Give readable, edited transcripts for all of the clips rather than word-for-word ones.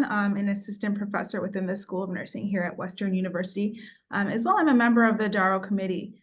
Waldron, an assistant professor within the School of Nursing here at Western University. As well, I'm a member of the DARAO committee.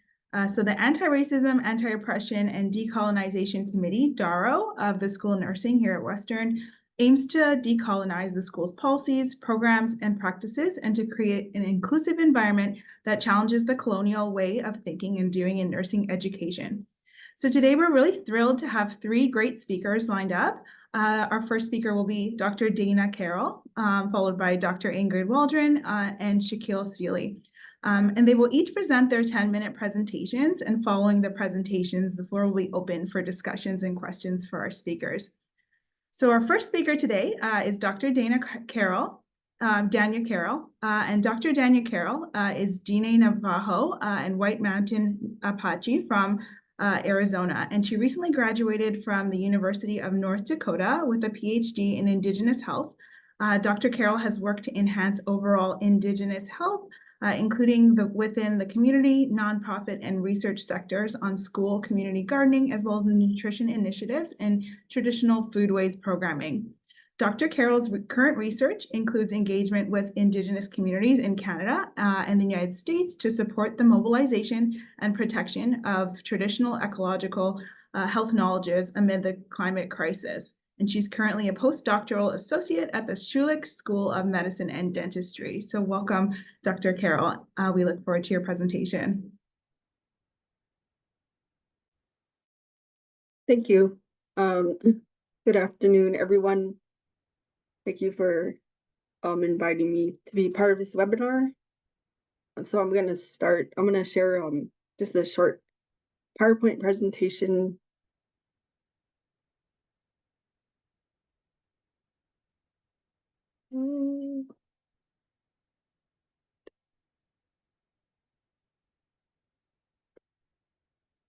So the Anti-Racism, Anti-Oppression, and Decolonization Committee, DARAO, of the School of Nursing here at Western aims to decolonize the school's policies, programs, and practices, and to create an inclusive environment that challenges the colonial way of thinking and doing in nursing education. So today we're really thrilled to have three great speakers lined up. Our first speaker will be Dr. Danya Carroll, followed by Dr. Ingrid Waldron and Shaquille Sealy. And they will each present their 10-minute presentations, and following the presentations, the floor will be open for discussions and questions for our speakers. So our first speaker today is Dr. Danya Carroll, and Dr. Danya Carroll is Diné Navajo and White Mountain Apache from Arizona, and she recently graduated from the University of North Dakota with a PhD in Indigenous Health. Dr. Carroll has worked to enhance overall Indigenous health, including within the community, nonprofit, and research sectors on school community gardening, as well as nutrition initiatives and traditional foodways programming. Dr. Carroll's current research includes engagement with Indigenous communities in Canada and the United States to support the mobilization and protection of traditional ecological health knowledges amid the climate crisis. And she's currently a postdoctoral associate at the Schulich School of Medicine and Dentistry. So welcome, Dr. Carroll. We look forward to your presentation. Thank you. Good afternoon, everyone. Thank you for inviting me to be part of this webinar. So I'm going to share just a short PowerPoint presentation.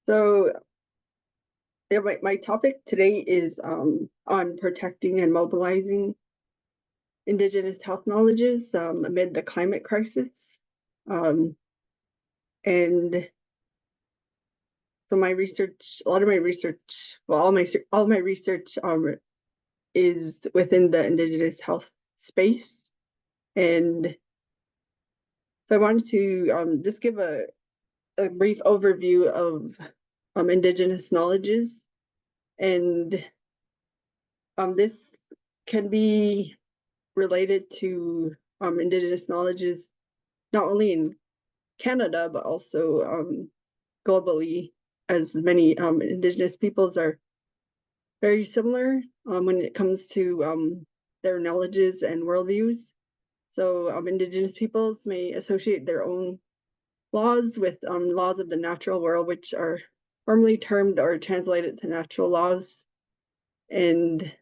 So yeah, my topic today is on protecting and mobilizing Indigenous health knowledges amid the climate crisis. And so my research, all my research is within the Indigenous health space. And so I wanted to just give a brief overview of Indigenous knowledges. And this can be related to Indigenous knowledges not only in Canada, but also globally, as many Indigenous peoples are very similar when it comes to their knowledges and worldviews. So Indigenous peoples may associate their own laws with laws of the natural world, which are formally termed or translated to natural laws. And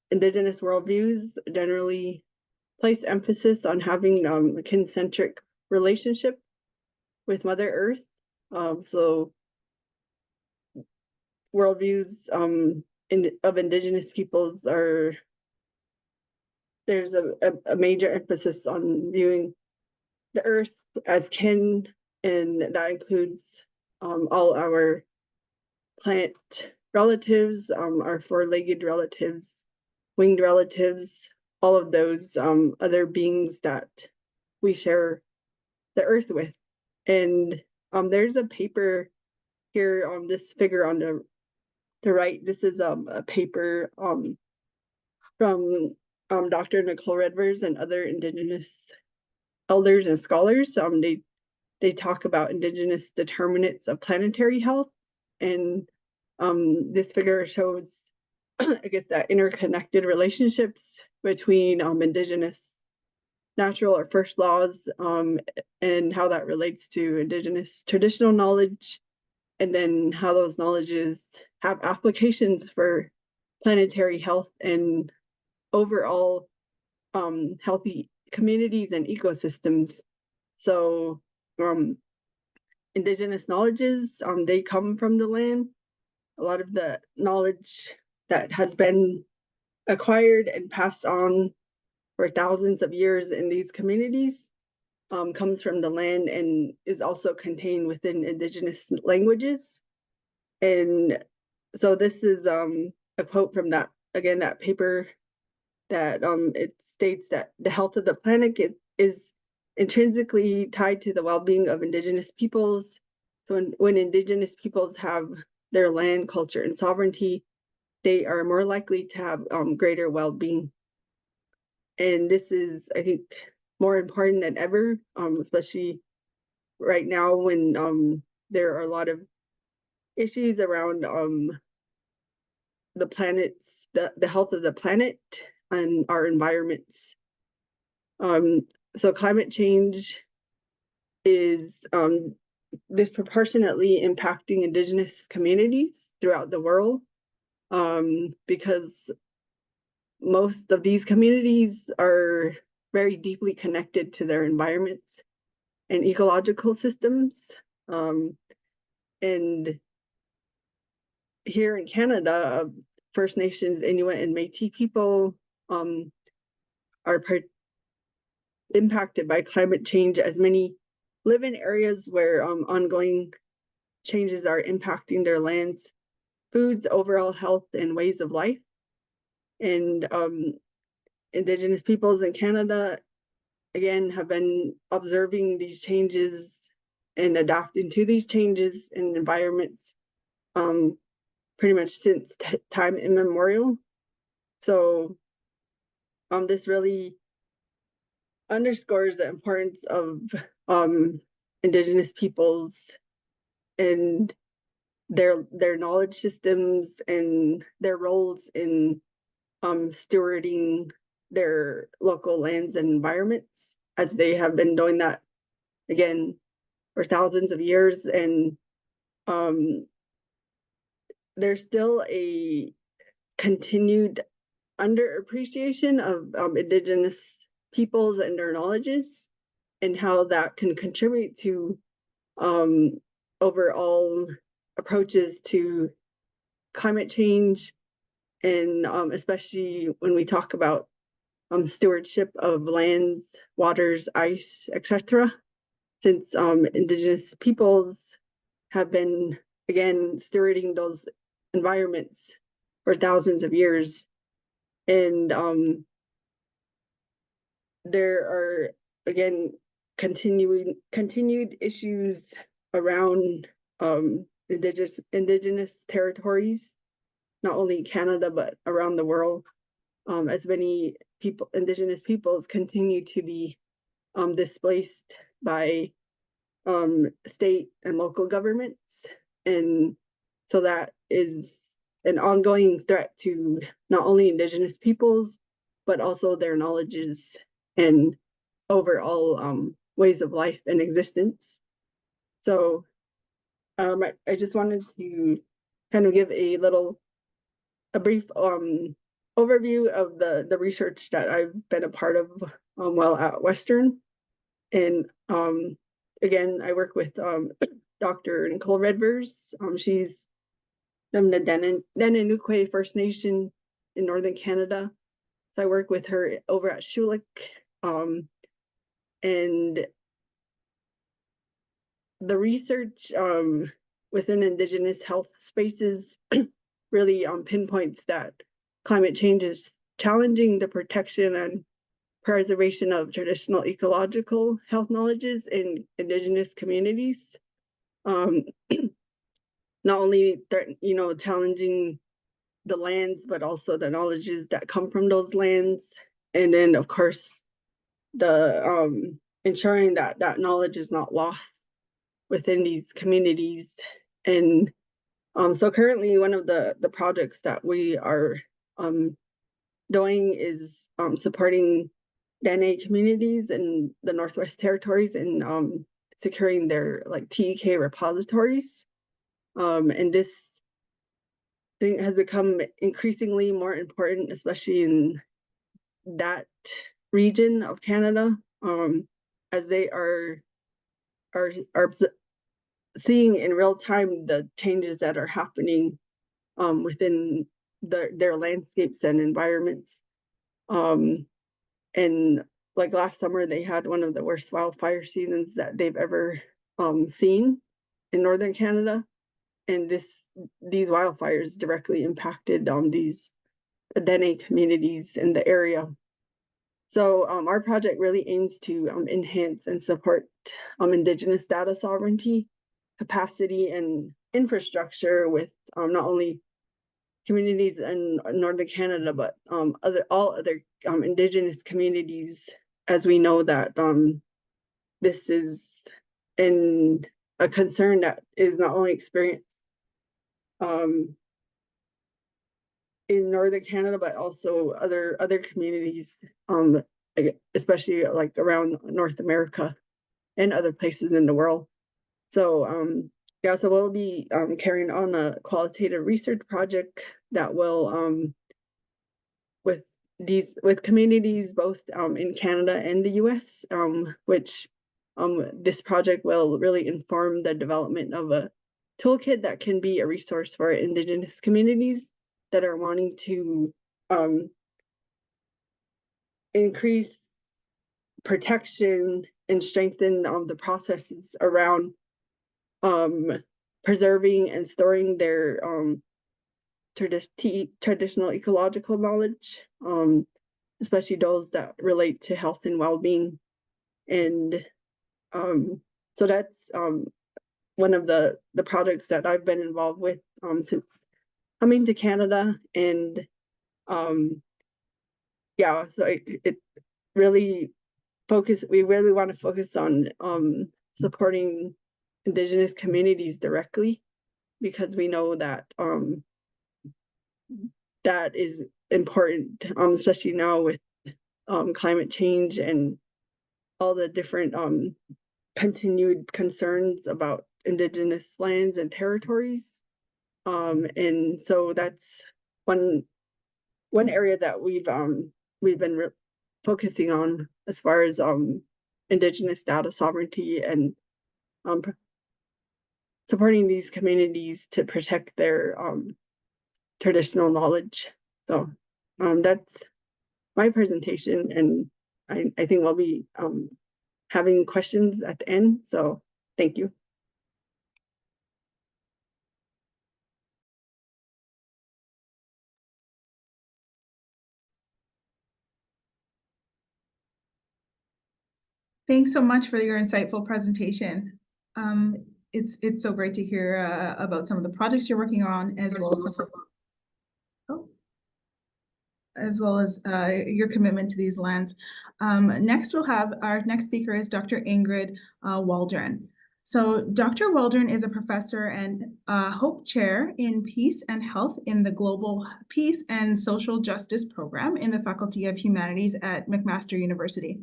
Indigenous worldviews generally place emphasis on having a kin-centric relationship with Mother Earth. So worldviews of Indigenous peoples there's a major emphasis on viewing the Earth as kin, and that includes all our plant relatives, our four-legged relatives, winged relatives, all of those other beings that we share the Earth with. And there's a paper here on this figure on the right. This is a paper from Dr. Nicole Redvers and other Indigenous elders and scholars. They talk about Indigenous determinants of planetary health, and this figure shows, I guess, that interconnected relationships between Indigenous natural or first laws and how that relates to Indigenous traditional knowledge, and then how those knowledges have applications for planetary health and overall healthy communities and ecosystems. So Indigenous knowledges, they come from the land. A lot of the knowledge that has been acquired and passed on for thousands of years in these communities comes from the land and is also contained within Indigenous languages. And so this is a quote from that paper that it states that the health of the planet is intrinsically tied to the well-being of Indigenous peoples. So when Indigenous peoples have their land, culture, and sovereignty, they are more likely to have greater well-being. And this is, I think, more important than ever, especially right now when there are a lot of issues around the planet's the health of the planet and our environments. So climate change is disproportionately impacting Indigenous communities throughout the world, because most of these communities are very deeply connected to their environments and ecological systems. And here in Canada, First Nations, Inuit, and Métis people are impacted by climate change, as many live in areas where ongoing changes are impacting their lands, foods, overall health, and ways of life. And Indigenous peoples in Canada, again, have been observing these changes and adapting to these changes in environments pretty much since time immemorial. So this really underscores the importance of Indigenous peoples and their knowledge systems and their roles in stewarding their local lands and environments, as they have been doing that again for thousands of years. And there's still a continued underappreciation of Indigenous peoples and their knowledges, and how that can contribute to overall approaches to climate change, and especially when we talk about stewardship of lands, waters, ice, etc. Since Indigenous peoples have been, again, stewarding those environments for thousands of years. And there are, again, continued issues around indigenous territories, not only in Canada, but around the world, as many Indigenous peoples continue to be displaced by state and local governments. And so that is an ongoing threat to not only Indigenous peoples, but also their knowledges and overall ways of life and existence. So I just wanted to kind of give a brief overview of the research that I've been a part of while at Western. And again, I work with Dr. Nicole Redvers. She's from the Danya First Nation in Northern Canada. So I work with her over at Schulich. And the research within Indigenous health spaces really pinpoints that climate change is challenging the protection and preservation of traditional ecological health knowledges in Indigenous communities. Not only challenging the lands, but also the knowledges that come from those lands. And then, of course, the ensuring that that knowledge is not lost within these communities. And so currently one of the projects that we are doing is supporting Dene communities in the Northwest Territories and securing their TEK repositories. And this thing has become increasingly more important, especially in that region of Canada, as they are seeing in real time the changes that are happening within their landscapes and environments. And like last summer, they had one of the worst wildfire seasons that they've ever seen in Northern Canada. And these wildfires directly impacted these the Dene communities in the area. So our project really aims to enhance and support Indigenous data sovereignty, capacity, and infrastructure with not only communities in Northern Canada, but all other Indigenous communities, as we know that this is a concern that is not only experienced in Northern Canada, but also other communities, especially like around North America and other places in the world. So yeah, so we'll be carrying on a qualitative research project that will with communities both in Canada and the US, which this project will really inform the development of a toolkit that can be a resource for Indigenous communities that are wanting to increase protection and strengthen the processes around preserving and storing their traditional ecological knowledge, especially those that relate to health and well-being. And so that's one of the projects that I've been involved with since coming to Canada. And yeah, so it really we really want to focus on supporting Indigenous communities directly, because we know that that is important, especially now with climate change and all the different continued concerns about Indigenous lands and territories. And so that's one area that we've been focusing on as far as Indigenous data sovereignty and supporting these communities to protect their traditional knowledge. So that's my presentation, and I think we'll be having questions at the end. So thank you. Thanks so much for your insightful presentation. It's so great to hear about some of the projects you're working on, as well as your commitment to these lands. Next, we'll have our next speaker is Dr. Ingrid Waldron. So Dr. Waldron is a professor and Hope Chair in Peace and Health in the Global Peace and Social Justice Program in the Faculty of Humanities at McMaster University.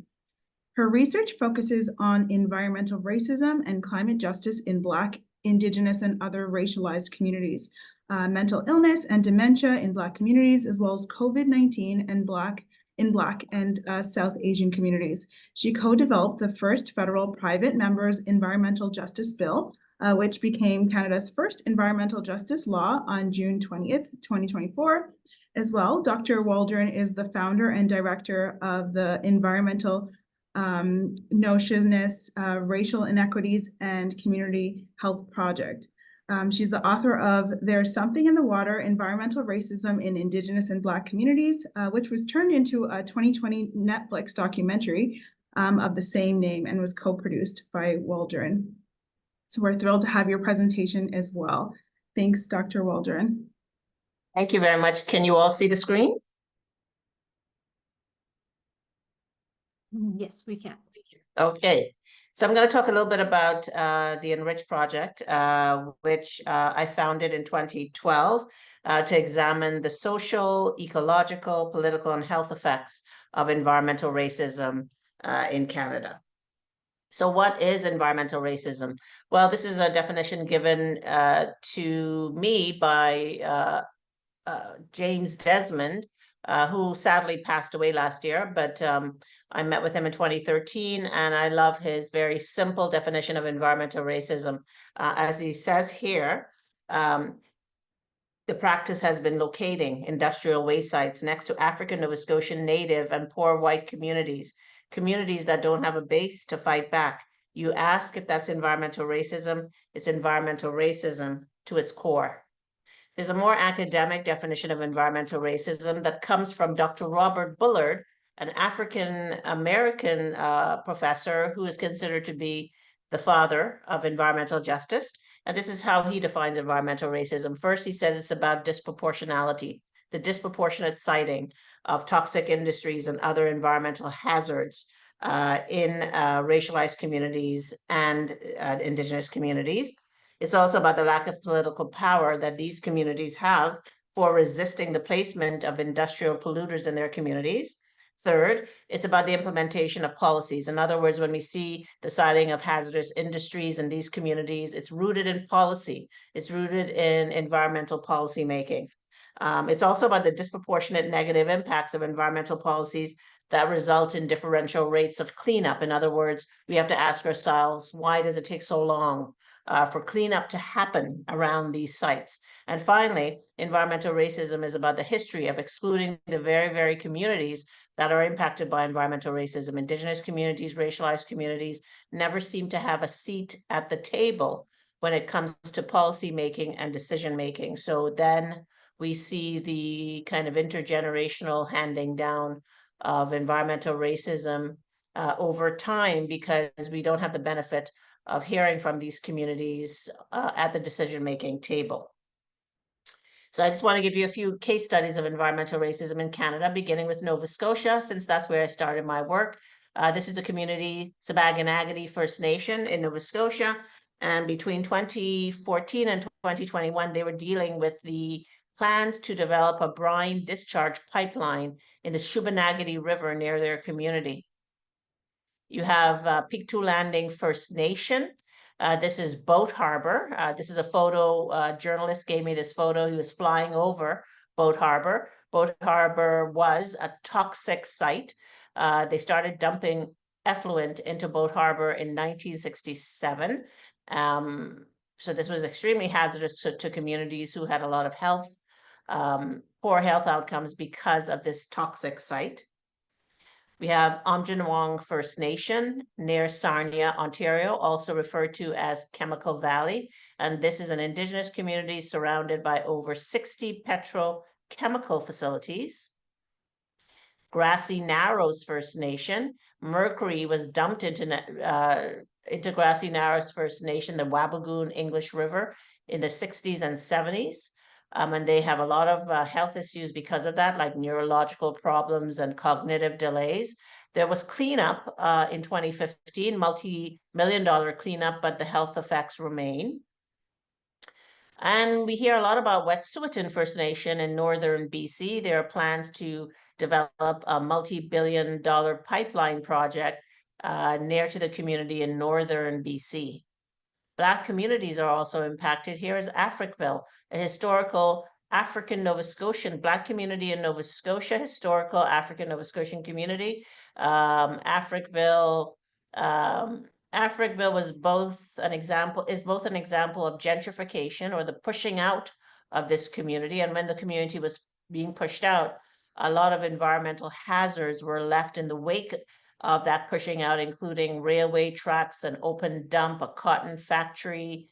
Her research focuses on environmental racism and climate justice in Black, Indigenous, and other racialized communities, mental illness and dementia in Black communities, as well as COVID-19 and Black and South Asian communities. She co-developed the first federal private members environmental justice bill, which became Canada's first environmental justice law on June 20th, 2024. As well, Dr. Waldron is the founder and director of the Environmental Notionist, Racial Inequities and Community Health Project. She's the author of There's Something in the Water, Environmental Racism in Indigenous and Black Communities, which was turned into a 2020 Netflix documentary of the same name and was co-produced by Waldron. So we're thrilled to have your presentation as well. Thanks, Dr. Waldron. Thank you very much. Can you all see the screen? Yes, we can. Okay, so I'm going to talk a little bit about the Enrich project, which I founded in 2012 to examine the social, ecological, political, and health effects of environmental racism in Canada. So what is environmental racism? Well, this is a definition given to me by James Desmond, who sadly passed away last year, but I met with him in 2013, and I love his very simple definition of environmental racism. As he says here, the practice has been locating industrial waste sites next to African, Nova Scotian, Native, and poor white communities that don't have a base to fight back. You ask if that's environmental racism, it's environmental racism to its core. There's a more academic definition of environmental racism that comes from Dr. Robert Bullard, an African-American professor who is considered to be the father of environmental justice. And this is how he defines environmental racism. First, he said it's about disproportionality, the disproportionate siting of toxic industries and other environmental hazards in racialized communities and indigenous communities. It's also about the lack of political power that these communities have for resisting the placement of industrial polluters in their communities. Third, it's about the implementation of policies. In other words, when we see the siting of hazardous industries in these communities, it's rooted in policy. It's rooted in environmental policy making. It's also about the disproportionate negative impacts of environmental policies that result in differential rates of cleanup. In other words, we have to ask ourselves, why does it take so long for cleanup to happen around these sites? And finally, environmental racism is about the history of excluding the very, very communities that are impacted by environmental racism. Indigenous communities, racialized communities never seem to have a seat at the table when it comes to policy making and decision making. So then we see the kind of intergenerational handing down of environmental racism over time, because we don't have the benefit of hearing from these communities at the decision-making table. So I just want to give you a few case studies of environmental racism in Canada, beginning with Nova Scotia, since that's where I started my work. This is the community Sabaganagati First Nation in Nova Scotia. And between 2014 and 2021, they were dealing with the plans to develop a brine discharge pipeline in the Shubenacadie River near their community. You have Pictou Landing First Nation. This is Boat Harbor. This is a photo, journalist gave me this photo. He was flying over Boat Harbor. Boat Harbor was a toxic site. They started dumping effluent into Boat Harbor in 1967. So this was extremely hazardous to communities who had a lot of poor health outcomes because of this toxic site. We have Amjinwang First Nation near Sarnia, Ontario, also referred to as Chemical Valley. And this is an Indigenous community surrounded by over 60 petrochemical facilities. Grassy Narrows First Nation, mercury was dumped into Grassy Narrows First Nation, the Wabigoon English River, in the 60s and 70s. And they have a lot of health issues because of that, like neurological problems and cognitive delays. There was cleanup in 2015, multi-million-dollar cleanup, but the health effects remain. And we hear a lot about Wet'suwet'en First Nation in northern BC. There are plans to develop a multi-billion-dollar pipeline project near to the community in northern BC. Black communities are also impacted. Here is Africville, a historical African Nova Scotian Black community in Nova Scotia, historical African Nova Scotian community. Africville was both an example of gentrification, or the pushing out of this community. And when the community was being pushed out, a lot of environmental hazards were left in the wake of that pushing out, including railway tracks, an open dump, a cotton factory,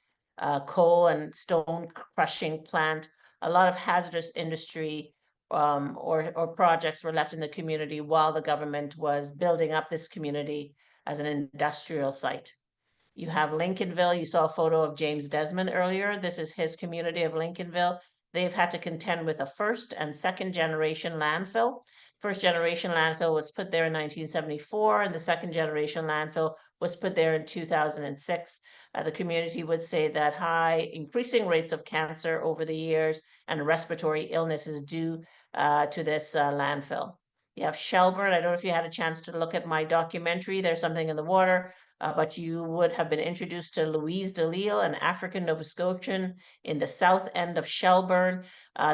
coal and stone crushing plant. A lot of hazardous industry or projects were left in the community while the government was building up this community as an industrial site. You have Lincolnville. You saw a photo of James Desmond earlier. This is his community of Lincolnville. They've had to contend with a first and second generation landfill. First generation landfill was put there in 1974, and the second generation landfill was put there in 2006. The community would say that increasing rates of cancer over the years and respiratory illness is due to this landfill. You have Shelburne. I don't know if you had a chance to look at my documentary, There's Something in the Water, but you would have been introduced to Louise DeLille, an African Nova Scotian in the south end of Shelburne.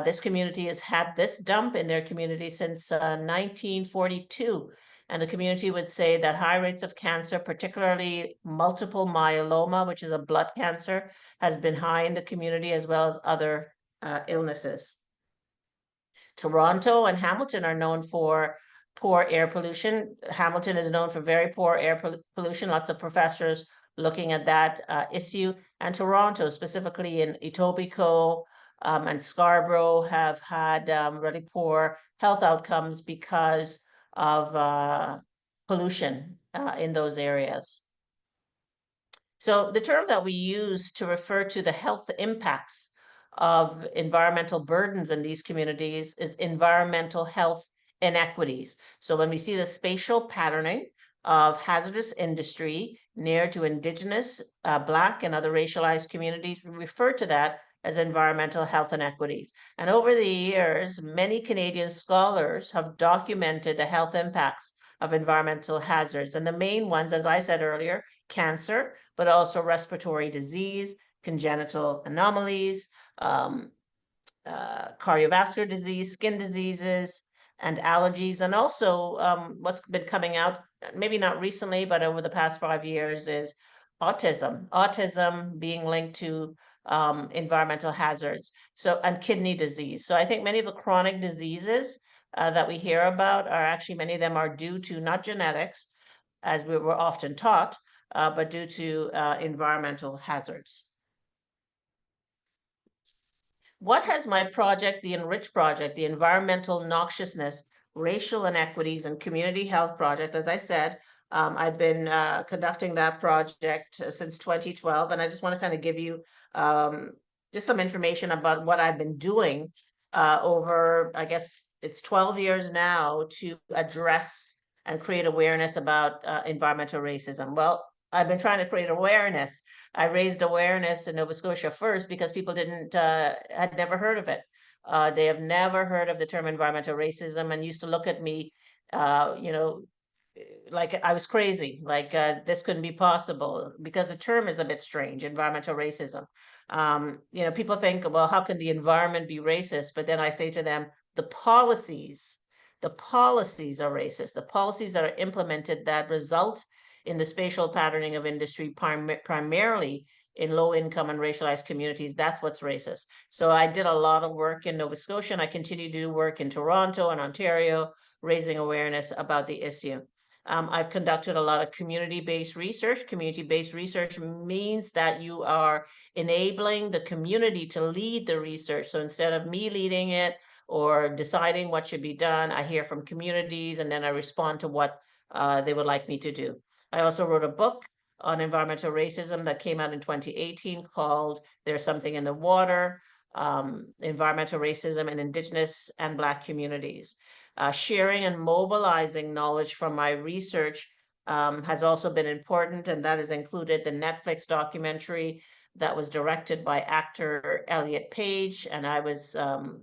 This community has had this dump in their community since 1942. And the community would say that high rates of cancer, particularly multiple myeloma, which is a blood cancer, has been high in the community, as well as other illnesses. Toronto and Hamilton are known for poor air pollution. Hamilton is known for very poor air pollution. Lots of professors looking at that issue. And Toronto, specifically in Etobicoke, and Scarborough have had really poor health outcomes because of pollution in those areas. So the term that we use to refer to the health impacts of environmental burdens in these communities is environmental health inequities. So when we see the spatial patterning of hazardous industry near to Indigenous, Black, and other racialized communities, we refer to that as environmental health inequities. And over the years, many Canadian scholars have documented the health impacts of environmental hazards. And the main ones, as I said earlier, cancer, but also respiratory disease, congenital anomalies, cardiovascular disease, skin diseases, and allergies. And also what's been coming out, maybe not recently, but over the past 5 years, is autism being linked to environmental hazards, so, and kidney disease. So I think many of the chronic diseases that we hear about are actually, many of them are due to not genetics, as we were often taught, but due to environmental hazards. What has my project, the Enrich project, the environmental noxiousness, racial inequities, and community health project, as I said, I've been conducting that project since 2012, and I just want to kind of give you just some information about what I've been doing over, I guess it's 12 years now, to address and create awareness about environmental racism. Well, I've been trying to create awareness. I raised awareness in Nova Scotia first because people had never heard of it. They have never heard of the term environmental racism and used to look at me, like I was crazy, like this couldn't be possible, because the term is a bit strange, environmental racism. People think, well, how can the environment be racist? But then I say to them, the policies are racist. The policies that are implemented that result in the spatial patterning of industry, primarily in low-income and racialized communities, that's what's racist. So I did a lot of work in Nova Scotia, and I continue to do work in Toronto and Ontario, raising awareness about the issue. I've conducted a lot of community-based research. Community-based research means that you are enabling the community to lead the research. So instead of me leading it or deciding what should be done, I hear from communities, and then I respond to what they would like me to do. I also wrote a book on environmental racism that came out in 2018 called There's Something in the Water, Environmental Racism in Indigenous and Black Communities. Sharing and mobilizing knowledge from my research has also been important, and that has included the Netflix documentary that was directed by actor Elliot Page, and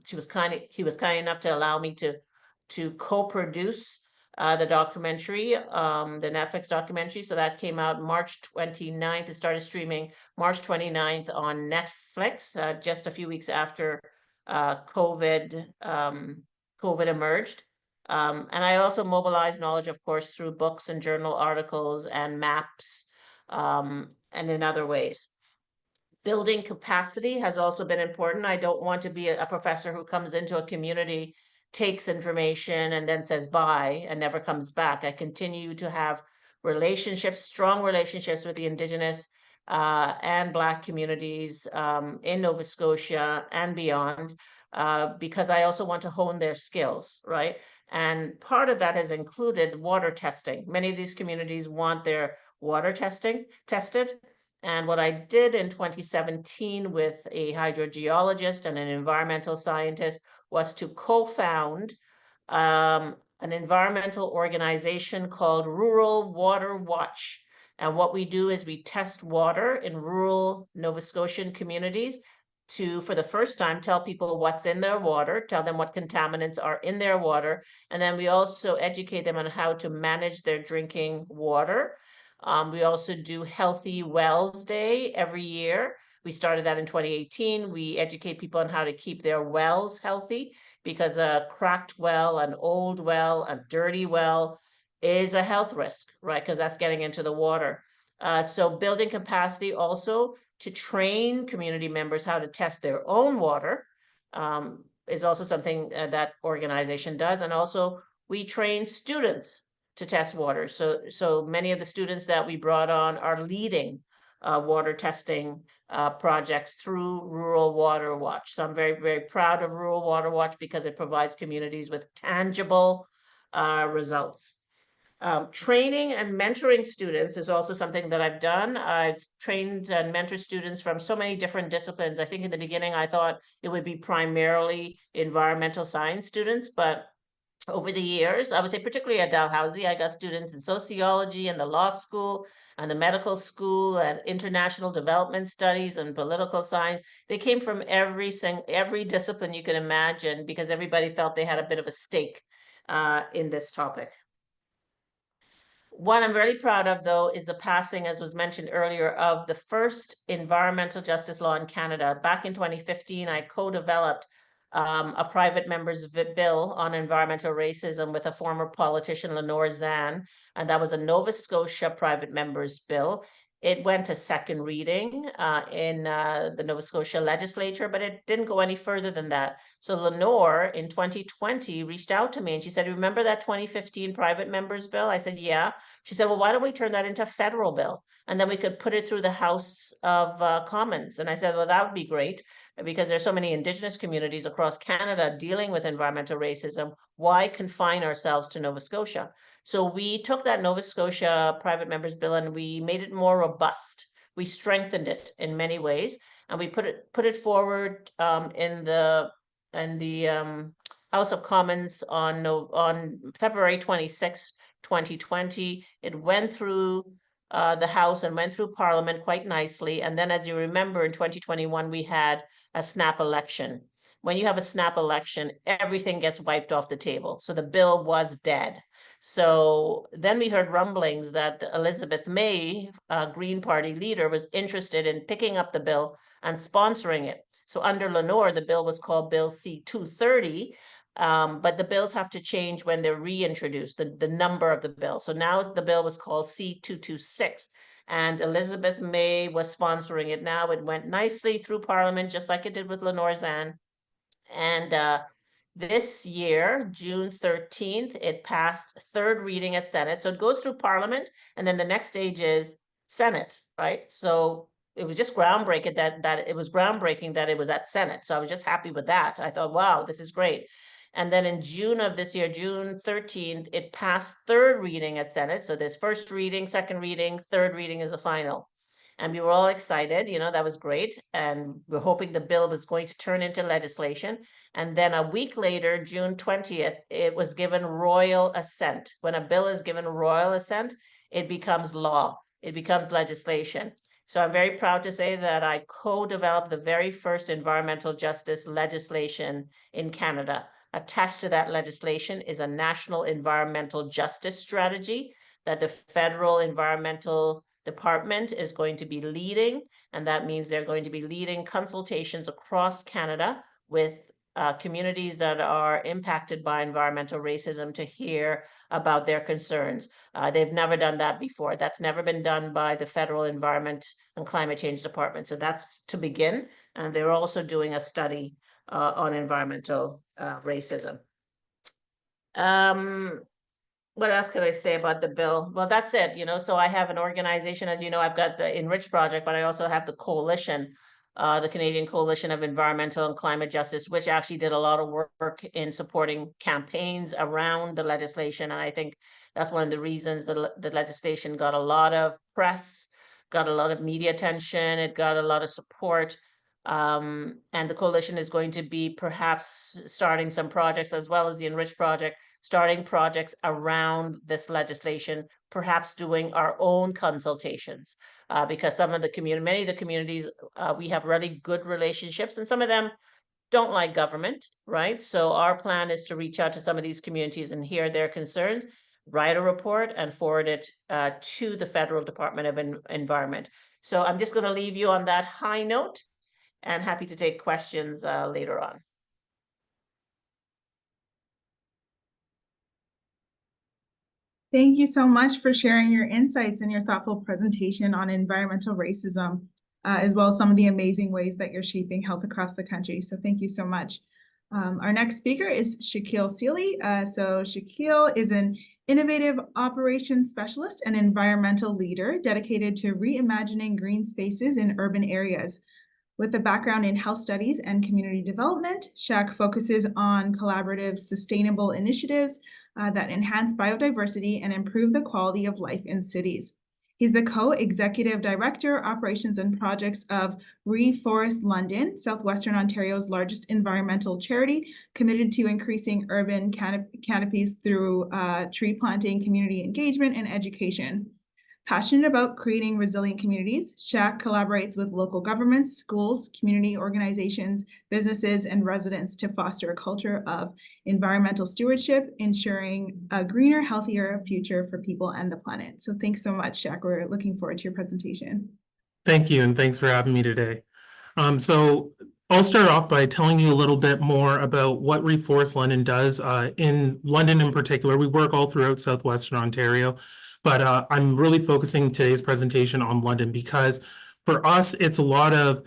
he was kind enough to allow me to co-produce the documentary, the Netflix documentary. So that came out March 29th. It started streaming March 29th on Netflix, just a few weeks after COVID emerged. And I also mobilized knowledge, of course, through books and journal articles and maps, and in other ways. Building capacity has also been important. I don't want to be a professor who comes into a community, takes information, and then says bye and never comes back. I continue to have relationships, strong relationships with the Indigenous and Black communities in Nova Scotia and beyond, because I also want to hone their skills, right? And part of that has included water testing. Many of these communities want their water tested. And what I did in 2017 with a hydrogeologist and an environmental scientist was to co-found an environmental organization called Rural Water Watch. And what we do is we test water in rural Nova Scotian communities to, for the first time, tell people what's in their water, tell them what contaminants are in their water, and then we also educate them on how to manage their drinking water. We also do Healthy Wells Day every year. We started that in 2018. We educate people on how to keep their wells healthy, because a cracked well, an old well, a dirty well is a health risk, right? Because that's getting into the water. So building capacity also to train community members how to test their own water is also something that organization does. And also we train students to test water. So many of the students that we brought on are leading water testing projects through Rural Water Watch. So I'm very, very proud of Rural Water Watch because it provides communities with tangible results. Training and mentoring students is also something that I've done. I've trained and mentored students from so many different disciplines. I think in the beginning, I thought it would be primarily environmental science students, but over the years, I would say particularly at Dalhousie, I got students in sociology and the law school and the medical school and international development studies and political science. They came from every discipline you could imagine because everybody felt they had a bit of a stake in this topic. What I'm really proud of, though, is the passing, as was mentioned earlier, of the first environmental justice law in Canada. Back in 2015, I co-developed a private member's bill on environmental racism with a former politician, Lenore Zan, and that was a Nova Scotia private member's bill. It went to second reading in the Nova Scotia legislature, but it didn't go any further than that. So Lenore in 2020 reached out to me and she said, remember that 2015 private members bill? I said, yeah. She said, well, why don't we turn that into a federal bill? And then we could put it through the House of Commons. And I said, well, that would be great because there's so many Indigenous communities across Canada dealing with environmental racism. Why confine ourselves to Nova Scotia? So we took that Nova Scotia private members bill and we made it more robust. We strengthened it in many ways, and we put it forward in the House of Commons on February 26, 2020. It went through the House and went through Parliament quite nicely. And then, as you remember, in 2021, we had a snap election. When you have a snap election, everything gets wiped off the table. So the bill was dead. So then we heard rumblings that Elizabeth May, Green Party leader, was interested in picking up the bill and sponsoring it. So under Lenore, the bill was called Bill C-230, but the bills have to change when they're reintroduced, the number of the bill. So now the bill was called C-226, and Elizabeth May was sponsoring it. Now it went nicely through Parliament, just like it did with Lenore Zan. And this year, June 13th, it passed third reading at Senate. So it goes through Parliament, and then the next stage is Senate, right? So it was just groundbreaking that it was groundbreaking that it was at Senate. So I was just happy with that. I thought, wow, this is great. And then in June of this year, June 13th, it passed third reading at Senate. So there's first reading, second reading, third reading is a final. And we were all excited, you know, that was great. And we're hoping the bill was going to turn into legislation. And then a week later, June 20th, it was given royal assent. When a bill is given royal assent, it becomes law, it becomes legislation. So I'm very proud to say that I co-developed the very first environmental justice legislation in Canada. Attached to that legislation is a national environmental justice strategy that the federal environmental department is going to be leading, and that means they're going to be leading consultations across Canada with communities that are impacted by environmental racism to hear about their concerns. They've never done that before. That's never been done by the Federal Environment and Climate Change Department. So that's to begin. And they're also doing a study on environmental racism. What else could I say about the bill? Well, that's it, you know, so I have an organization, as you know, I've got the Enrich Project, but I also have the coalition, the Canadian Coalition of Environmental and Climate Justice, which actually did a lot of work in supporting campaigns around the legislation. And I think that's one of the reasons the legislation got a lot of press, got a lot of media attention, it got a lot of support. And the coalition is going to be perhaps starting some projects, as well as the Enrich Project, starting projects around this legislation, perhaps doing our own consultations, because many of the communities, we have really good relationships, and some of them don't like government, right? So our plan is to reach out to some of these communities and hear their concerns, write a report, and forward it to the Federal Department of Environment. So I'm just going to leave you on that high note, and happy to take questions later on. Thank you so much for sharing your insights and your thoughtful presentation on environmental racism, as well as some of the amazing ways that you're shaping health across the country. So thank you so much. Our next speaker is Shaquille Seeley. So Shaquille is an innovative operations specialist and environmental leader dedicated to reimagining green spaces in urban areas. With a background in health studies and community development, Shaq focuses on collaborative, sustainable initiatives that enhance biodiversity and improve the quality of life in cities. He's the co-executive director, operations and projects of Reforest London, Southwestern Ontario's largest environmental charity, committed to increasing urban canopies through tree planting, community engagement, and education. Passionate about creating resilient communities, Shaq collaborates with local governments, schools, community organizations, businesses, and residents to foster a culture of environmental stewardship, ensuring a greener, healthier future for people and the planet. So thanks so much, Shaq. We're looking forward to your presentation. Thank you, and thanks for having me today. So I'll start off by telling you a little bit more about what Reforest London does. In London in particular, we work all throughout Southwestern Ontario, but I'm really focusing today's presentation on London because for us, it's a lot of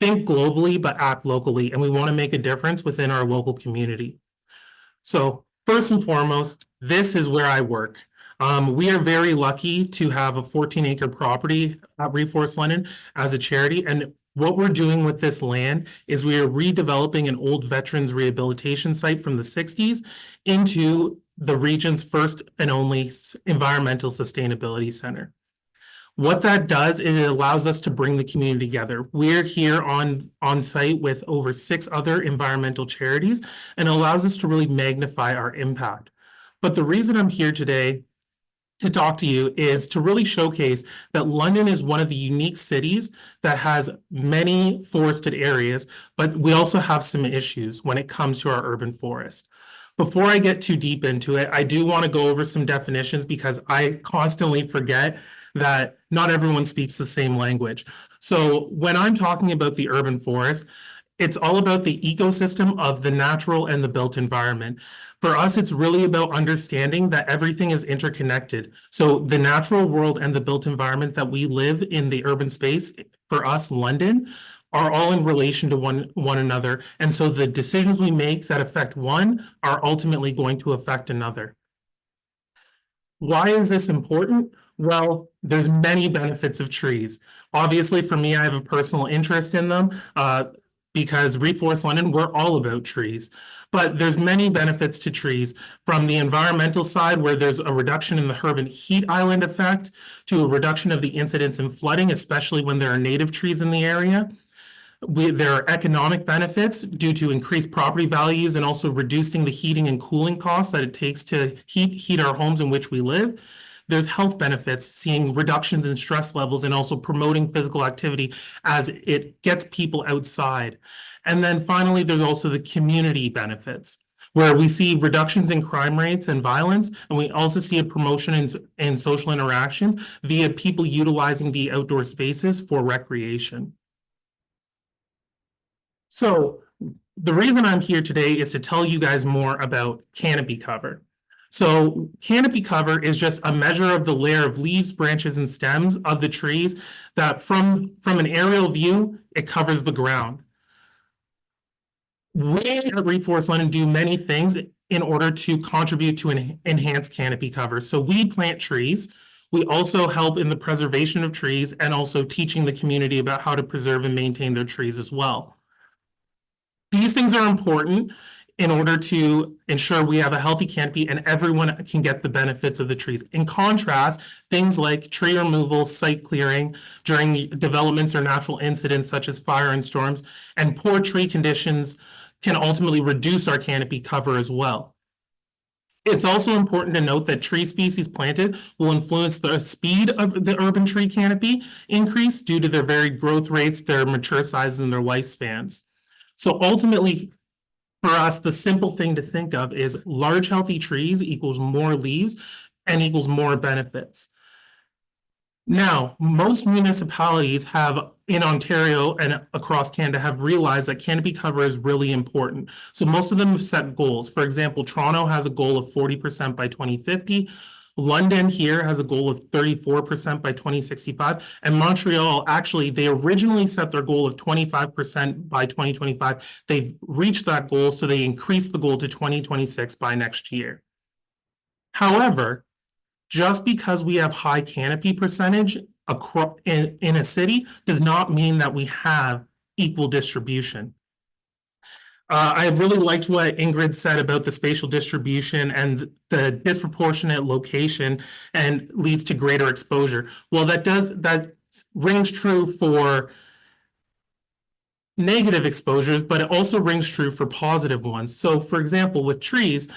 think globally, but act locally, and we want to make a difference within our local community. So first and foremost, this is where I work. We are very lucky to have a 14-acre property at Reforest London as a charity. And what we're doing with this land is we are redeveloping an old veterans rehabilitation site from the 60s into the region's first and only environmental sustainability center. What that does is it allows us to bring the community together. We're here on site with over 6 other environmental charities and allows us to really magnify our impact. But the reason I'm here today to talk to you is to really showcase that London is one of the unique cities that has many forested areas, but we also have some issues when it comes to our urban forest. Before I get too deep into it, I do want to go over some definitions because I constantly forget that not everyone speaks the same language. So when I'm talking about the urban forest, it's all about the ecosystem of the natural and the built environment. For us, it's really about understanding that everything is interconnected. So the natural world and the built environment that we live in the urban space, for us, London, are all in relation to one another. And so the decisions we make that affect one are ultimately going to affect another. Why is this important? Well, there's many benefits of trees. Obviously, for me, I have a personal interest in them because Reforest London, we're all about trees. But there's many benefits to trees from the environmental side, where there's a reduction in the urban heat island effect, to a reduction of the incidence in flooding, especially when there are native trees in the area. There are economic benefits due to increased property values and also reducing the heating and cooling costs that it takes to heat our homes in which we live. There's health benefits, seeing reductions in stress levels and also promoting physical activity as it gets people outside. And then finally, there's also the community benefits, where we see reductions in crime rates and violence, and we also see a promotion in social interactions via people utilizing the outdoor spaces for recreation. So the reason I'm here today is to tell you guys more about canopy cover. So canopy cover is just a measure of the layer of leaves, branches, and stems of the trees that from an aerial view, it covers the ground. We at Reforest London do many things in order to contribute to an enhanced canopy cover. So we plant trees. We also help in the preservation of trees and also teaching the community about how to preserve and maintain their trees as well. These things are important in order to ensure we have a healthy canopy and everyone can get the benefits of the trees. In contrast, things like tree removal, site clearing during developments or natural incidents such as fire and storms, and poor tree conditions can ultimately reduce our canopy cover as well. It's also important to note that tree species planted will influence the speed of the urban tree canopy increase due to their varied growth rates, their mature sizes, and their lifespans. So ultimately, for us, the simple thing to think of is large, healthy trees equals more leaves and equals more benefits. Now, most municipalities in Ontario and across Canada have realized that canopy cover is really important. So most of them have set goals. For example, Toronto has a goal of 40% by 2050. London here has a goal of 34% by 2065, and Montreal, actually, they originally set their goal of 25% by 2025. They've reached that goal, so they increased the goal to 2026 by next year. However, just because we have high canopy percentage across in a city does not mean that we have equal distribution. I really liked what Ingrid said about the spatial distribution and the disproportionate location and leads to greater exposure. Well, that rings true for negative exposures, but it also rings true for positive ones. So for example, with trees,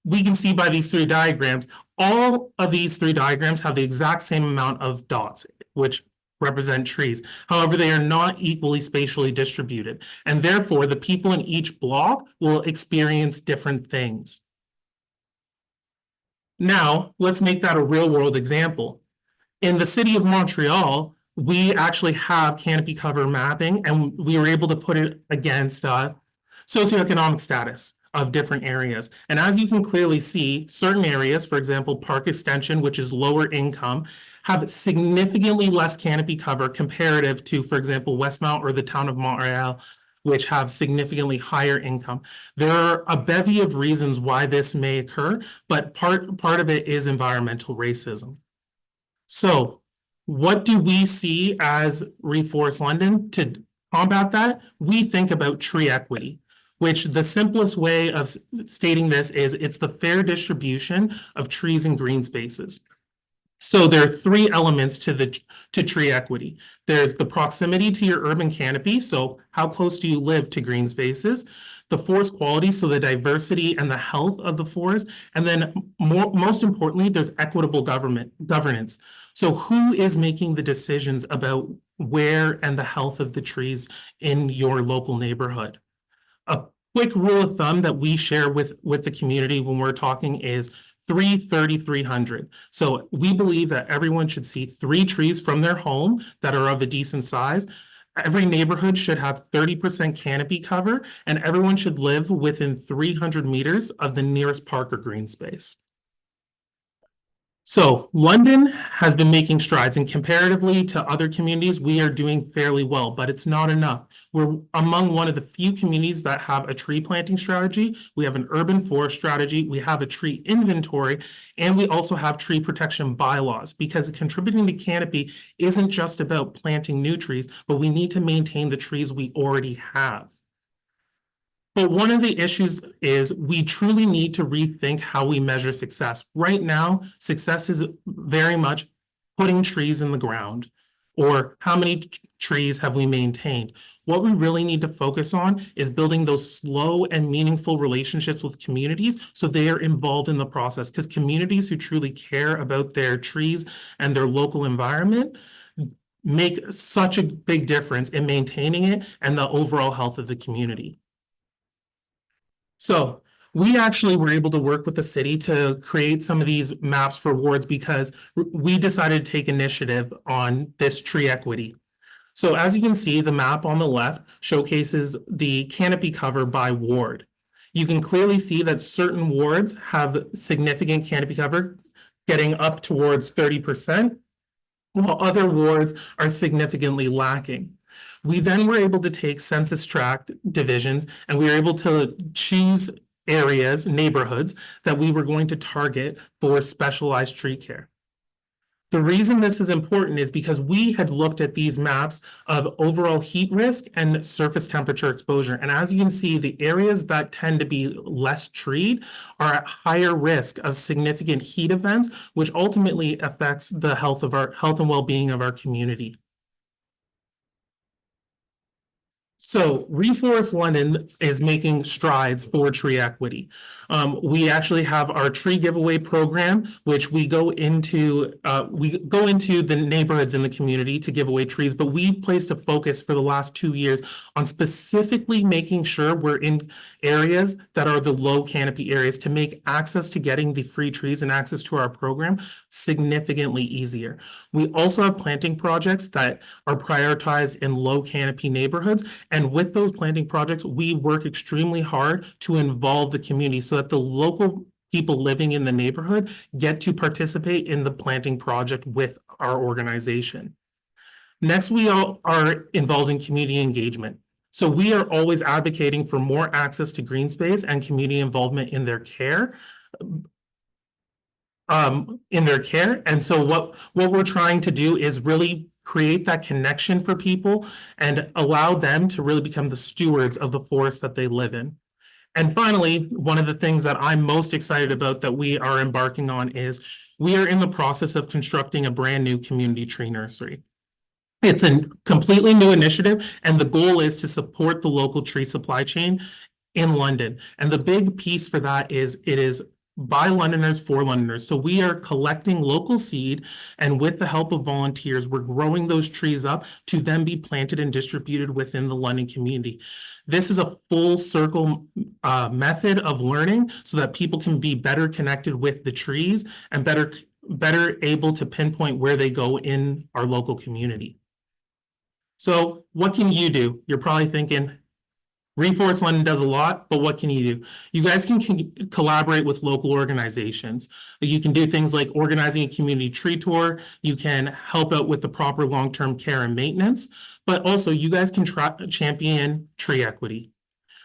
we can see by these three diagrams, all of these three diagrams have the exact same amount of dots, which represent trees. However, they are not equally spatially distributed, and therefore the people in each block will experience different things. Now, let's make that a real-world example. In the city of Montreal, we actually have canopy cover mapping, and we were able to put it against socioeconomic status of different areas. And as you can clearly see, certain areas, for example, Park Extension, which is lower income, have significantly less canopy cover comparative to, for example, Westmount or the town of Montreal, which have significantly higher income. There are a bevy of reasons why this may occur, but part of it is environmental racism. So what do we see as Reforest London? To combat that, we think about tree equity, which the simplest way of stating this is it's the fair distribution of trees and green spaces. So there are three elements to tree equity. There's the proximity to your urban canopy. So how close do you live to green spaces? The forest quality, so the diversity and the health of the forest. And then most importantly, there's equitable governance. So who is making the decisions about where and the health of the trees in your local neighborhood? A quick rule of thumb that we share with the community when we're talking is 330-300. So we believe that everyone should see 3 trees from their home that are of a decent size. Every neighborhood should have 30% canopy cover, and everyone should live within 300 meters of the nearest park or green space. So London has been making strides, and comparatively to other communities, we are doing fairly well, but it's not enough. We're among one of the few communities that have a tree planting strategy. We have an urban forest strategy. We have a tree inventory, and we also have tree protection bylaws, because contributing to canopy isn't just about planting new trees, but we need to maintain the trees we already have. But one of the issues is we truly need to rethink how we measure success. Right now, success is very much putting trees in the ground, or how many trees have we maintained. What we really need to focus on is building those slow and meaningful relationships with communities so they are involved in the process, because communities who truly care about their trees and their local environment make such a big difference in maintaining it and the overall health of the community. So we actually were able to work with the city to create some of these maps for wards, because we decided to take initiative on this tree equity. So as you can see, the map on the left showcases the canopy cover by ward. You can clearly see that certain wards have significant canopy cover, getting up towards 30%, while other wards are significantly lacking. We then were able to take census tract divisions, and we were able to choose areas, neighborhoods, that we were going to target for specialized tree care. The reason this is important is because we had looked at these maps of overall heat risk and surface temperature exposure. And as you can see, the areas that tend to be less treed are at higher risk of significant heat events, which ultimately affects the health and well-being of our community. So Reforest London is making strides for tree equity. We actually have our tree giveaway program, which we go into the neighborhoods in the community to give away trees, but we've placed a focus for the last 2 years on specifically making sure we're in areas that are the low canopy areas to make access to getting the free trees and access to our program significantly easier. We also have planting projects that are prioritized in low canopy neighborhoods. And with those planting projects, we work extremely hard to involve the community so that the local people living in the neighborhood get to participate in the planting project with our organization. Next, we all are involved in community engagement. So we are always advocating for more access to green space and community involvement in their care. And so what we're trying to do is really create that connection for people and allow them to really become the stewards of the forest that they live in. And finally, one of the things that I'm most excited about that we are embarking on is we are in the process of constructing a brand new community tree nursery. It's a completely new initiative, and the goal is to support the local tree supply chain in London. And the big piece for that is it is by Londoners for Londoners. So we are collecting local seed, and with the help of volunteers, we're growing those trees up to then be planted and distributed within the London community. This is a full circle method of learning so that people can be better connected with the trees and better able to pinpoint where they go in our local community. So what can you do? You're probably thinking, Reforest London does a lot, but what can you do? You guys can collaborate with local organizations. You can do things like organizing a community tree tour. You can help out with the proper long-term care and maintenance, but also you guys can champion tree equity,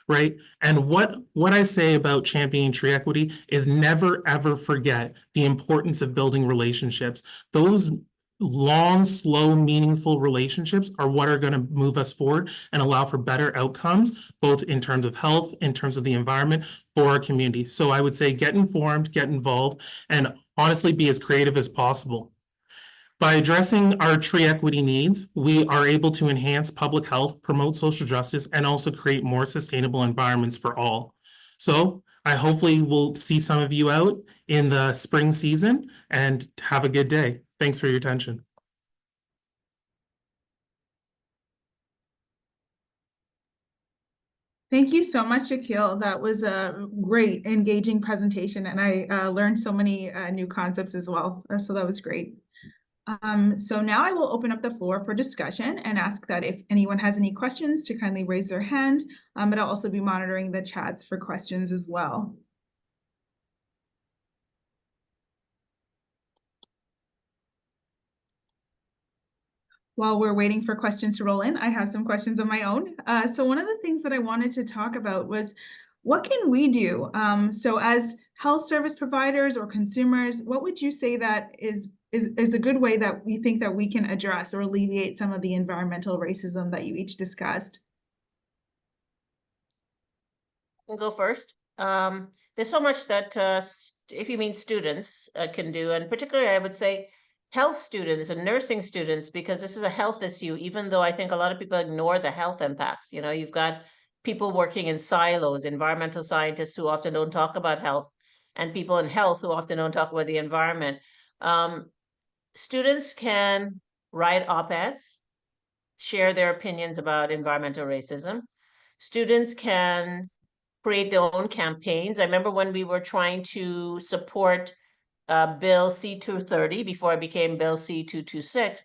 right? And what I say about championing tree equity is never, ever forget the importance of building relationships. Those long, slow, meaningful relationships are what are going to move us forward and allow for better outcomes, both in terms of health, in terms of the environment for our community. So I would say get informed, get involved, and honestly be as creative as possible. By addressing our tree equity needs, we are able to enhance public health, promote social justice, and also create more sustainable environments for all. So I hopefully will see some of you out in the spring season, and have a good day. Thanks for your attention. Thank you so much, Shaquille. That was a great, engaging presentation, and I learned so many new concepts as well. So that was great. So now I will open up the floor for discussion and ask that if anyone has any questions to kindly raise their hand, but I'll also be monitoring the chats for questions as well. While we're waiting for questions to roll in, I have some questions of my own. So one of the things that I wanted to talk about was, what can we do? So as health service providers or consumers, what would you say that is a good way that we think that we can address or alleviate some of the environmental racism that you each discussed? I'll go first. There's so much that, if you mean students, can do, and particularly I would say health students and nursing students, because this is a health issue, even though I think a lot of people ignore the health impacts. You know, you've got people working in silos, environmental scientists who often don't talk about health, and people in health who often don't talk about the environment. Students can write op-eds, share their opinions about environmental racism. Students can create their own campaigns. I remember when we were trying to support Bill C-230 before it became Bill C-226.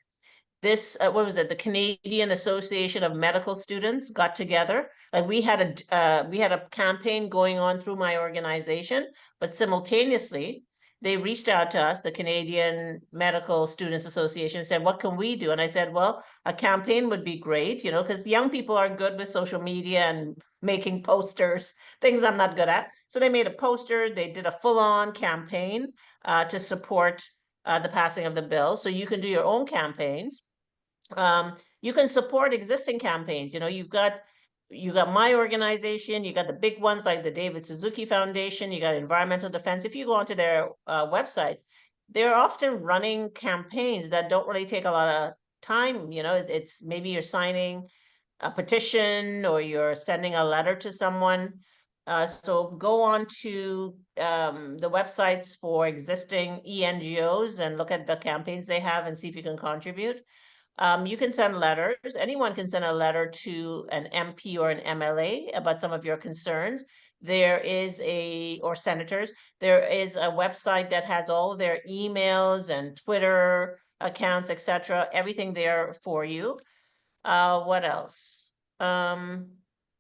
This, what was it? The Canadian Association of Medical Students got together. Like we had a campaign going on through my organization, but simultaneously they reached out to us, the Canadian Medical Students Association, said, what can we do? And I said, well, a campaign would be great, you know, because young people are good with social media and making posters, things I'm not good at. So they made a poster, they did a full-on campaign to support the passing of the bill. So you can do your own campaigns. You can support existing campaigns. You know, you got my organization, you got the big ones like the David Suzuki Foundation, you got Environmental Defense. If you go onto their websites, they're often running campaigns that don't really take a lot of time. You know, it's maybe you're signing a petition or you're sending a letter to someone. So go on to the websites for existing ENGOs and look at the campaigns they have and see if you can contribute. You can send letters. Anyone can send a letter to an MP or an MLA about some of your concerns. Or senators, there is a website that has all their emails and Twitter accounts, etc. Everything there for you. What else?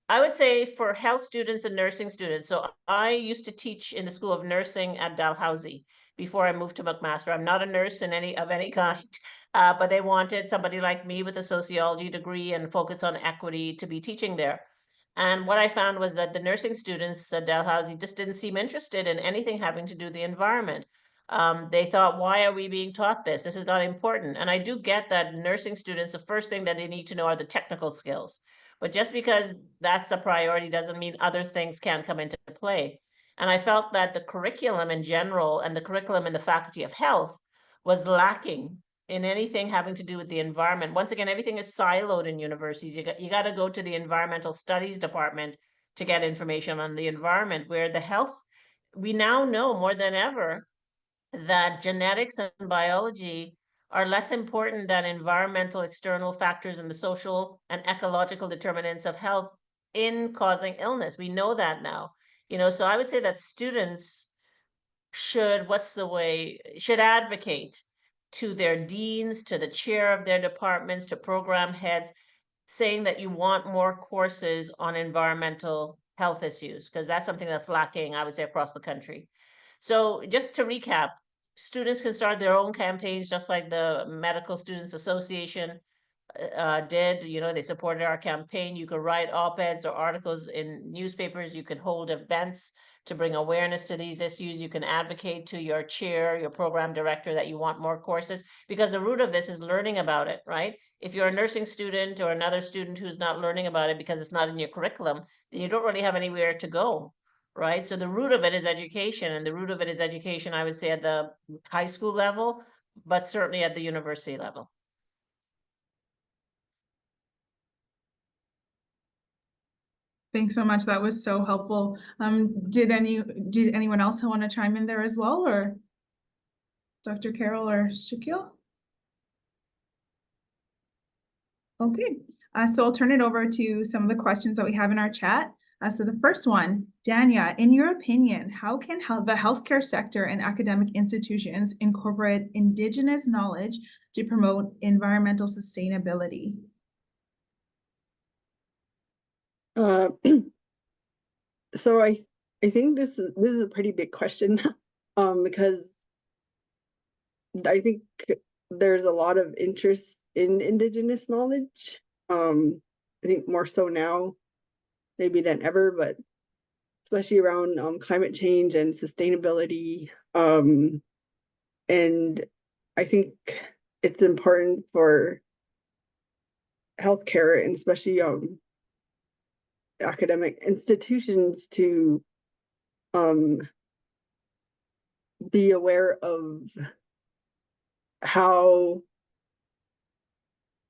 I would say for health students and nursing students. So I used to teach in the School of Nursing at Dalhousie before I moved to McMaster. I'm not a nurse in any kind, but they wanted somebody like me with a sociology degree and focus on equity to be teaching there. And what I found was that the nursing students at Dalhousie just didn't seem interested in anything having to do with the environment. They thought, why are we being taught this? This is not important. And I do get that nursing students, the first thing that they need to know are the technical skills. But just because that's the priority doesn't mean other things can't come into play. And I felt that the curriculum in general and the curriculum in the Faculty of Health was lacking in anything having to do with the environment. Once again, everything is siloed in universities. You got to go to the environmental studies department to get information on the environment, where the health, we now know more than ever that genetics and biology are less important than environmental external factors and the social and ecological determinants of health in causing illness. We know that now, so I would say that students should, should advocate to their deans, to the chair of their departments, to program heads, saying that you want more courses on environmental health issues, because that's something that's lacking, I would say, across the country. So just to recap, students can start their own campaigns, just like the Medical Students Association did. They supported our campaign. You could write op-eds or articles in newspapers. You can hold events to bring awareness to these issues. You can advocate to your chair, your program director, that you want more courses, because the root of this is learning about it, right? If you're a nursing student or another student who's not learning about it because it's not in your curriculum, then you don't really have anywhere to go, right? So the root of it is education, and the root of it is education, I would say, at the high school level, but certainly at the university level. Thanks so much. That was so helpful. Did anyone else want to chime in there as well, or Dr. Carroll or Shaquille? Okay, so I'll turn it over to some of the questions that we have in our chat. So the first one, Danya, in your opinion, how can the healthcare sector and academic institutions incorporate Indigenous knowledge to promote environmental sustainability? So I think this is a pretty big question, because I think there's a lot of interest in Indigenous knowledge. I think more so now, maybe than ever, but especially around climate change and sustainability. And I think it's important for healthcare, and especially academic institutions, to be aware of how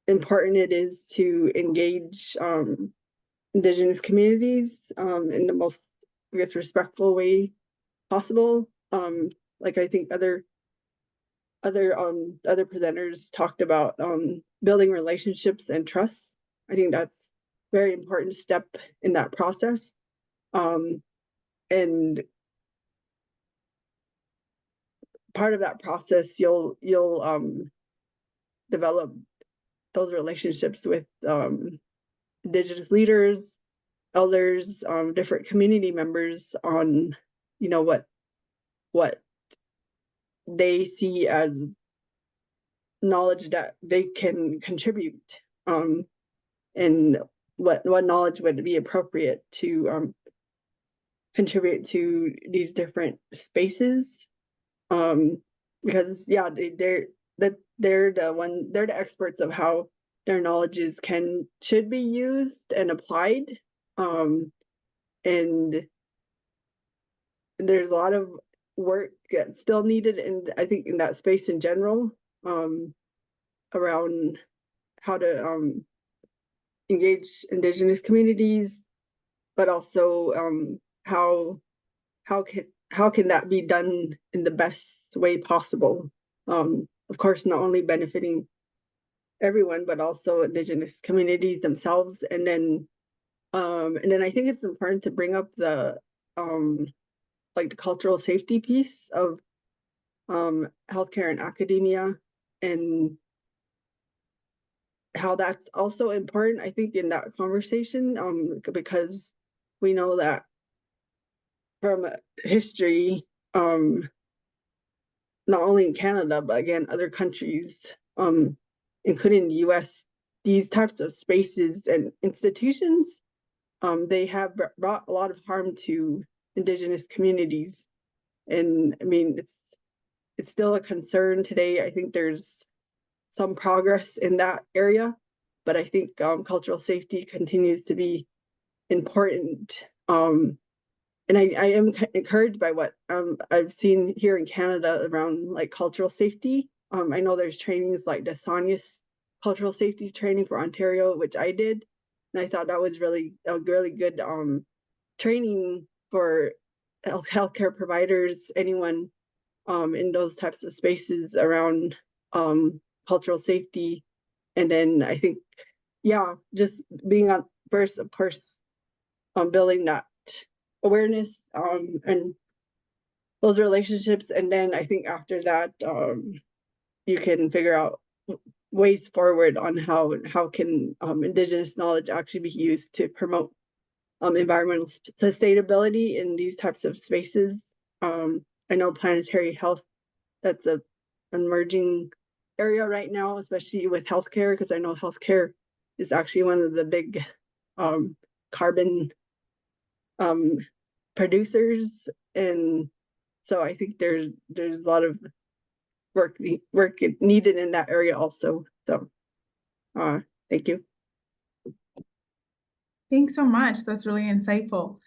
important it is to engage Indigenous communities in the most, I guess, respectful way possible. Like I think other presenters talked about building relationships and trust. I think that's a very important step in that process. And part of that process, you'll develop those relationships with Indigenous leaders, elders, different community members on, what they see as knowledge that they can contribute, and what knowledge would be appropriate to contribute to these different spaces. Because they're the experts of how their knowledges should be used and applied. And there's a lot of work that's still needed, I think, in that space in general, around how to engage Indigenous communities, but also how can that be done in the best way possible? Of course, not only benefiting everyone, but also Indigenous communities themselves. And then I think it's important to bring up the like the cultural safety piece of healthcare and academia, and how that's also important, I think, in that conversation, because we know that from history, not only in Canada, but again, other countries, including the US, these types of spaces and institutions, they have brought a lot of harm to Indigenous communities. And I mean, it's still a concern today. I think there's some progress in that area, but I think cultural safety continues to be important. And I am encouraged by what I've seen here in Canada around like cultural safety. I know there's trainings like the Danya's cultural safety training for Ontario, which I did, and I thought that was really a really good training for healthcare providers, anyone in those types of spaces around cultural safety. And then I think, yeah, just being on first, of course, building that awareness and those relationships. And then I think after that, you can figure out ways forward on how can Indigenous knowledge actually be used to promote environmental sustainability in these types of spaces. I know planetary health, that's an emerging area right now, especially with healthcare, because I know healthcare is actually one of the big carbon producers. And so I think there's a lot of work needed in that area also. So thank you. Thanks so much. That's really insightful.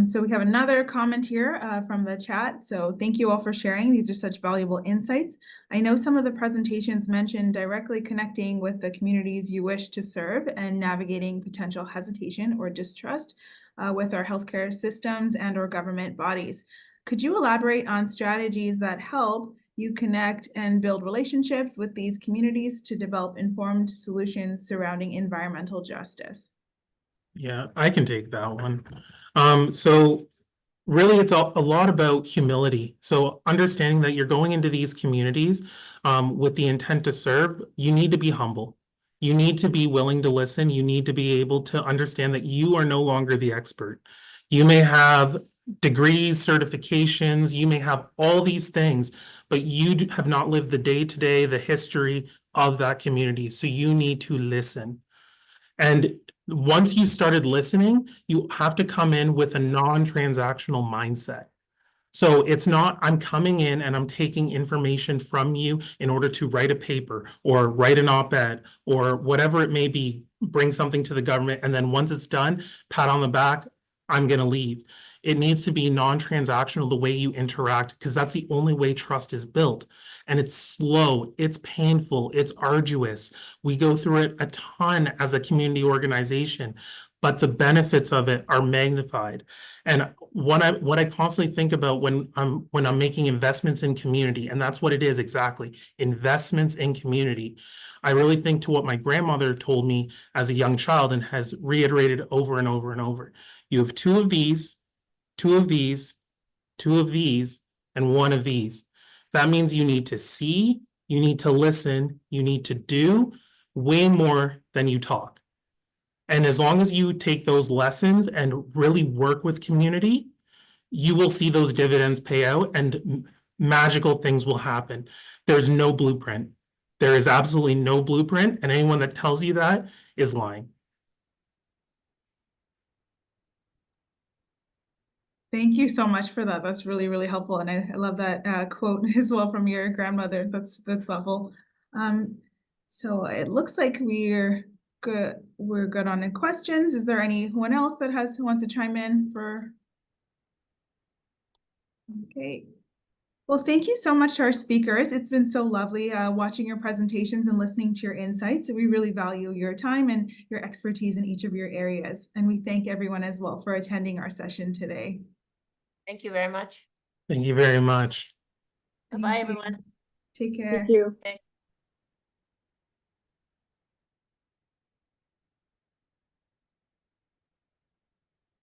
So we have another comment here from the chat. So thank you all for sharing. These are such valuable insights. I know some of the presentations mentioned directly connecting with the communities you wish to serve and navigating potential hesitation or distrust with our healthcare systems and or government bodies. Could you elaborate on strategies that help you connect and build relationships with these communities to develop informed solutions surrounding environmental justice? Yeah, I can take that one. So really it's a lot about humility. So understanding that you're going into these communities with the intent to serve, you need to be humble. You need to be willing to listen. You need to be able to understand that you are no longer the expert. You may have degrees, certifications, you may have all these things, but you have not lived the day-to-day, the history of that community. So you need to listen. And once you started listening, you have to come in with a non-transactional mindset. So it's not, I'm coming in and I'm taking information from you in order to write a paper or write an op-ed or whatever it may be, bring something to the government. And then once it's done, pat on the back, I'm going to leave. It needs to be non-transactional the way you interact, because that's the only way trust is built. And it's slow, it's painful, it's arduous. We go through it a ton as a community organization, but the benefits of it are magnified. And what I constantly think about when I'm making investments in community, and that's what it is exactly, investments in community. I really think to what my grandmother told me as a young child and has reiterated over and over and over. You have two of these, two of these, two of these, and one of these. That means you need to see, you need to listen, you need to do way more than you talk. And as long as you take those lessons and really work with community, you will see those dividends pay out and magical things will happen. There's no blueprint. There is absolutely no blueprint, and anyone that tells you that is lying. Thank you so much for that. That's really, really helpful. And I love that quote as well from your grandmother. That's thoughtful. So it looks like we're good. We're good on the questions. Is there anyone else that wants to chime in for? Okay. Well, thank you so much to our speakers. It's been so lovely watching your presentations and listening to your insights. We really value your time and your expertise in each of your areas. And we thank everyone as well for attending our session today. Thank you very much. Thank you very much. Bye-bye, everyone. Take care. Thank you. Okay.